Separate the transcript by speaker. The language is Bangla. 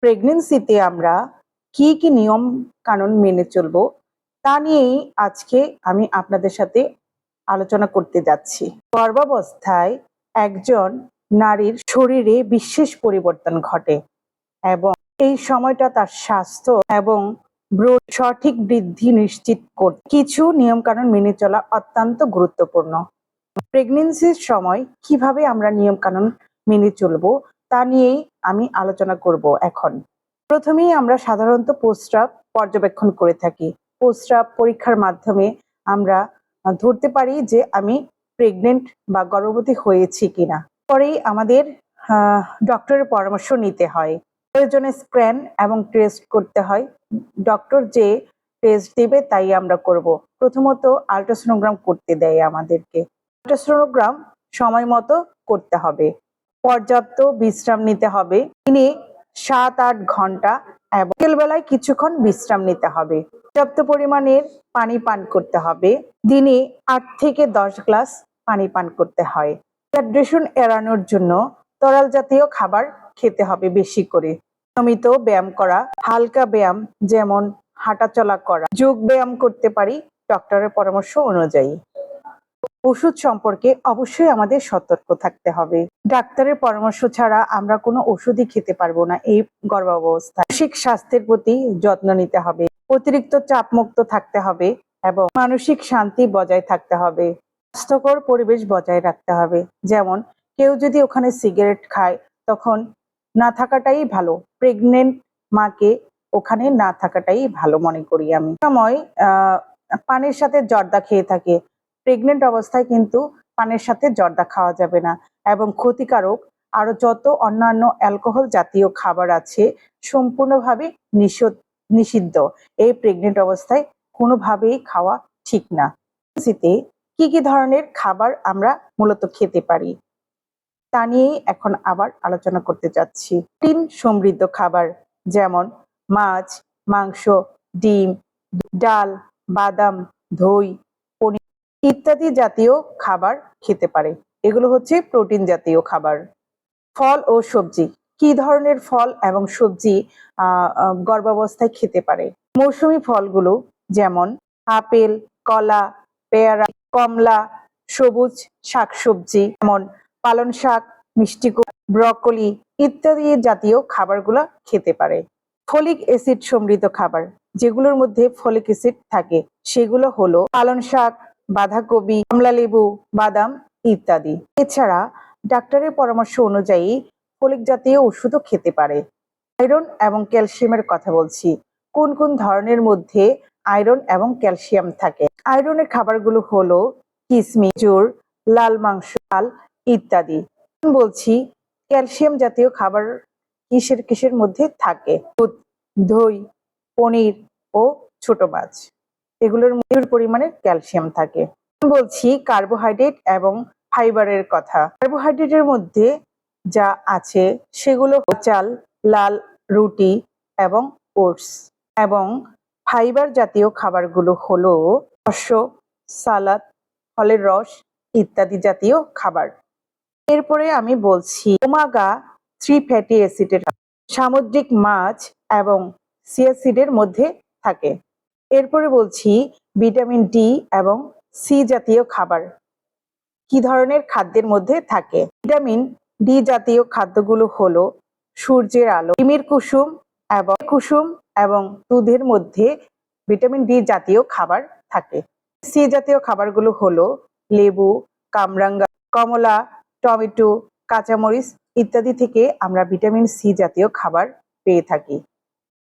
Speaker 1: প্রেগনেন্সিতে আমরা কি কি নিয়ম কানুন মেনে চলবো তা নিয়েই আজকে আমি আপনাদের সাথে আলোচনা করতে যাচ্ছি। গর্ভাবস্থায় একজন নারীর শরীরে বিশেষ পরিবর্তন ঘটে এবং এই সময়টা তার স্বাস্থ্য এবং সঠিক বৃদ্ধি নিশ্চিত করতে কিছু নিয়ম কানুন মেনে চলা অত্যন্ত গুরুত্বপূর্ণ। প্রেগনেন্সির সময় কিভাবে আমরা নিয়ম কানুন মেনে চলবো তা নিয়েই আমি আলোচনা করব এখন। প্রথমেই আমরা সাধারণত প্রস্রাব পর্যবেক্ষণ করে থাকি। প্রস্রাব পরীক্ষার মাধ্যমে আমরা ধরতে পারি যে আমি প্রেগনেন্ট বা গর্ভবতী হয়েছি কিনা। পরেই আমাদের ডক্টরের পরামর্শ নিতে হয়। প্রয়োজনে স্ক্যান এবং টেস্ট করতে হয়। ডক্টর যে টেস্ট দেবে তাই আমরা করব। প্রথমত আল্ট্রাসোনোগ্রাম করতে দেয় আমাদেরকে। আল্ট্রাসোনোগ্রাম সময় মতো করতে হবে। পর্যাপ্ত বিশ্রাম নিতে হবে। দিনে 7-8 ঘন্টা এবং বিকেলবেলায় কিছুক্ষণ বিশ্রাম নিতে হবে। পর্যাপ্ত পরিমাণের পানি পান করতে হবে। দিনে 8 থেকে 10 গ্লাস পানি পান করতে হয়। ডিহাইড্রেশন এড়ানোর জন্য তরল জাতীয় খাবার খেতে হবে বেশি করে। নিয়মিত ব্যায়াম করা, হালকা ব্যায়াম যেমন হাঁটাচলা করা, যোগ ব্যায়াম করতে পারি ডক্টরের পরামর্শ অনুযায়ী। ওষুধ সম্পর্কে অবশ্যই আমাদের সতর্ক থাকতে হবে। ডাক্তারের পরামর্শ ছাড়া আমরা কোনো ওষুধই খেতে পারবো না এই গর্ভাবস্থায়। মানসিক স্বাস্থ্যের প্রতি যত্ন নিতে হবে। অতিরিক্ত চাপমুক্ত থাকতে হবে এবং মানসিক শান্তি বজায় থাকতে হবে। স্বাস্থ্যকর পরিবেশ বজায় রাখতে হবে। যেমন কেউ যদি ওখানে সিগারেট খায় তখন না থাকাটাই ভালো। প্রেগনেন্ট মাকে ওখানে না থাকাটাই ভালো মনে করি আমি। সময় পানির সাথে জর্দা খেয়ে থাকে। প্রেগনেন্ট অবস্থায় কিন্তু পানের সাথে জর্দা খাওয়া যাবে না এবং ক্ষতিকারক আরো যত অন্যান্য অ্যালকোহল জাতীয় খাবার আছে সম্পূর্ণভাবে নিষিদ্ধ। এই প্রেগনেন্ট অবস্থায় কোনোভাবেই খাওয়া ঠিক না। শীতে কি কি ধরনের খাবার আমরা মূলত খেতে পারি তা নিয়েই এখন আবার আলোচনা করতে যাচ্ছি। প্রোটিন সমৃদ্ধ খাবার যেমন মাছ, মাংস, ডিম, ডাল, বাদাম, দই, পনির ইত্যাদি জাতীয় খাবার খেতে পারে। এগুলো হচ্ছে প্রোটিন জাতীয় খাবার। ফল ও সবজি, কি ধরনের ফল এবং সবজি গর্ভাবস্থায় খেতে পারে? মৌসুমী ফলগুলো যেমন আপেল, কলা, পেয়ারা, কমলা, সবুজ শাকসবজি যেমন পালং শাক, মিষ্টি কুমড়া, ব্রকলি ইত্যাদি জাতীয় খাবারগুলো খেতে পারে। ফলিক অ্যাসিড সমৃদ্ধ খাবার, যেগুলোর মধ্যে ফলিক অ্যাসিড থাকে সেগুলো হলো পালং শাক, বাঁধাকপি, কমলালেবু, বাদাম ইত্যাদি। এছাড়া ডাক্তারের পরামর্শ অনুযায়ী ফলিক জাতীয় ওষুধও খেতে পারে। আয়রন এবং ক্যালসিয়ামের কথা বলছি। কোন কোন ধরনের মধ্যে আয়রন এবং ক্যালসিয়াম থাকে? আয়রনের খাবারগুলো হলো কিশমিশ, খেজুর, লাল মাংস, ডাল ইত্যাদি। বলছি ক্যালসিয়াম জাতীয় খাবার কিসের কিসের মধ্যে থাকে? দুধ, দই, পনির ও ছোট মাছ, এগুলোর মধ্যে পরিমাণে ক্যালসিয়াম থাকে। বলছি কার্বোহাইড্রেট এবং ফাইবারের কথা। কার্বোহাইড্রেটের মধ্যে যা আছে সেগুলো চাল, লাল রুটি এবং ওটস। এবং ফাইবার জাতীয় খাবারগুলো হলো শস্য, সালাদ, ফলের রস ইত্যাদি জাতীয় খাবার। এরপরে আমি বলছি ওমেগা 3 ফ্যাটি অ্যাসিডের সামুদ্রিক মাছ এবং চিয়া সিডের মধ্যে থাকে। এরপরে বলছি ভিটামিন ডি এবং সি জাতীয় খাবার কি ধরনের খাদ্যের মধ্যে থাকে? ভিটামিন ডি জাতীয় খাদ্যগুলো হলো সূর্যের আলো, ডিমের কুসুম এবং দুধের মধ্যে ভিটামিন ডি জাতীয় খাবার থাকে। সি জাতীয় খাবারগুলো হলো লেবু, কামরাঙ্গা, কমলা, টমেটো, কাঁচামরিচ ইত্যাদি থেকে আমরা ভিটামিন সি জাতীয় খাবার পেয়ে থাকি।